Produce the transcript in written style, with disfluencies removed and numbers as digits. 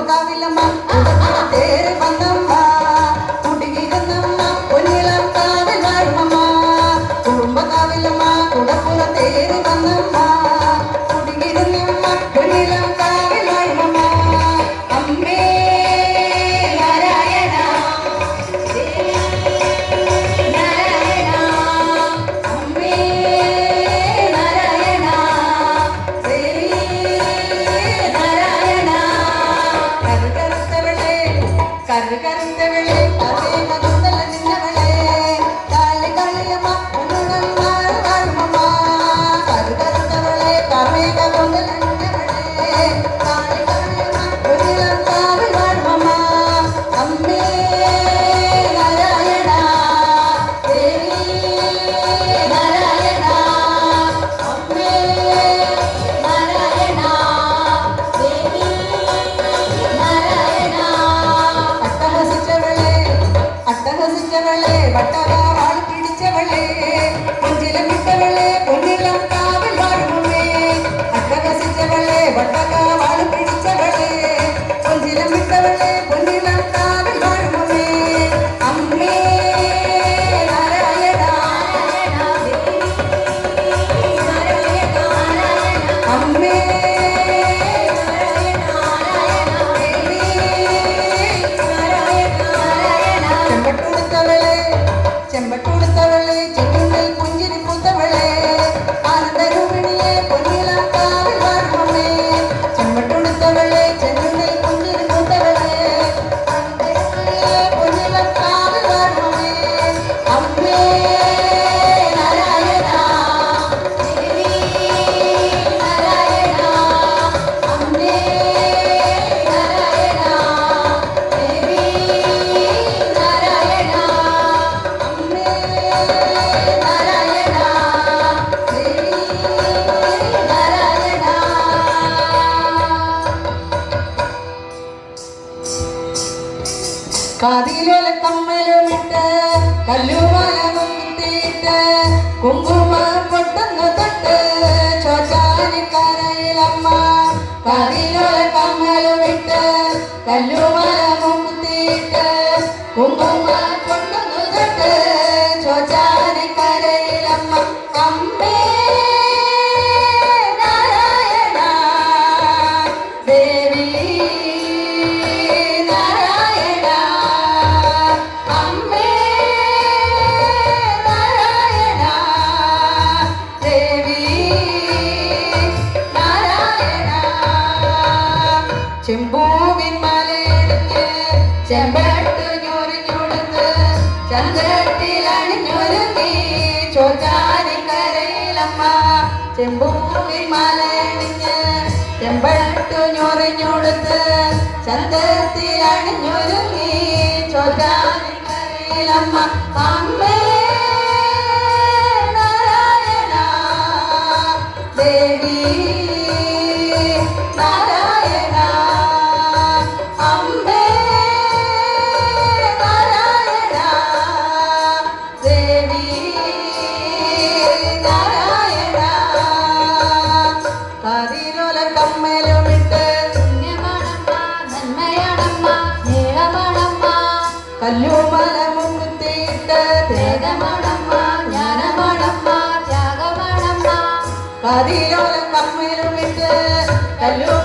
കുറുമ്പക്കാവിലമ്മ തേര് വന്നമ്മ കുടിയിരുന്നമ്മ പൊന്നിളം കാവിൽ വാഴുമമ്മ കുറുമ്പക്കാവിലമ്മ കുടപ്പുറ തേര് വന്നമ്മ കുടിയിരുന്നമ്മ പൊന്നിളം കാവിൽ വാഴുമമ്മ അമ്മേ നാരായണ നാരായണ അമ്മേ നാരായണ ദേവി നാരായണ കറുകറുത്തവളെ കറുകറുത്തവളെ അതേ മകുതല നിന്നവളെ കാലി കളിയമ്മ ഉണണം വാഴുമമ്മ കറുകറുത്തവളെ കമേ മകുതല നിന്നവളെ കാലി കളിയമ്മ ഉണണം കാവിൽ വാഴുമമ്മ അമ്മേ നാരായണ ദേവി നാരായണ അമ്മേ നാരായണ ദേവി നാരായണ അട്ടഹസിച്ചവളെ വട്ടവാൾ പിടിച്ചവളെ കൊഞ്ചിലമിട്ടവളെ പൊന്നിളം കാവിൽ വാഴുമമ്മേ അട്ടഹസിച്ചവളെ വട്ടവാൾ പിടിച്ചവളെ കൊഞ്ചിലമിട്ടവളെ പൊന്നിളം കാവിൽ വാഴുമമ്മേ അമ്മേ നാരായണ അമ്മേ ചെമ്പട്ടുടുത്തവളെ ചെറ്റുണ്ടിൽ പുഞ്ചിരി പൂത്തവളെ ആനന്ദരൂപിണിയെ പൊന്നിളം കാവിൽ വാഴുമമ്മേ ചെമ്പട്ടുടുത്തവളെ ചെറ്റുണ്ടിൽ പുഞ്ചിരി പൂത്തവളെ ആനന്ദരൂപിണിയെ പൊന്നിളം കാവിൽ വാഴുമമ്മേ അമ്മേ നാരായണ ദേവി നാരായണ അമ്മേ നാരായണ ദേവി നാരായണ അമ്മേ നാരായണ ദേവി നാരായണ കാതിലോല കമ്മലുമിട്ട് കല്ലുമലമും കുത്തിയിട്ട് കുങ്കുമ പൊട്ടുന്നു തൊട്ട് ചോറ്റാനിക്കരയിലമ്മ കാതിലോല കമ്മലുമിട്ട് കല്ലുമലമും കുത്തിയിട്ട് കുങ്കുമ പൊട്ടുന്നു തൊട്ട് ചോറ്റാനിക്കരയിലമ്മ അമ്മേ നാരായണ ദേവി നാരായണ അമ്മേ നാരായണ ദേവി നാരായണ ചെമ്പൂവിൻ മലയിടിഞ്ഞ് ചെമ്പട്ടു ഞൊറിഞ്ഞൊടുത്ത് ചന്ദ്രത്തിലണിഞ്ഞൊരുങ്ങി ചോറ്റാനിക്കരയിലമ്മ ചെമ്പൂവിൻ മലയിടിഞ്ഞ് ചെമ്പട്ടു ഞൊറിഞ്ഞൊടുത്ത് ചന്ദ്രത്തിലണിഞ്ഞൊരുങ്ങി ചോറ്റാനിക്കരയിലമ്മ അമ്മേ നാരായണ ദേവി നാരായണ അമ്മേ നാരായണ ദേവി നാരായണ കതിരോല കമ്മലുമിട്ട് പുണ്യമാണമ്മ നന്മയാണമ്മ സ്നേഹമാണമ്മ കല്ലുമലമും കുത്തിയിട്ട് തേജമാണമ്മ ജ്ഞാനമാണമ്മ ത്യാഗമാണമ്മ കതിരോല കമ്മലുമിട്ട് കല്ലു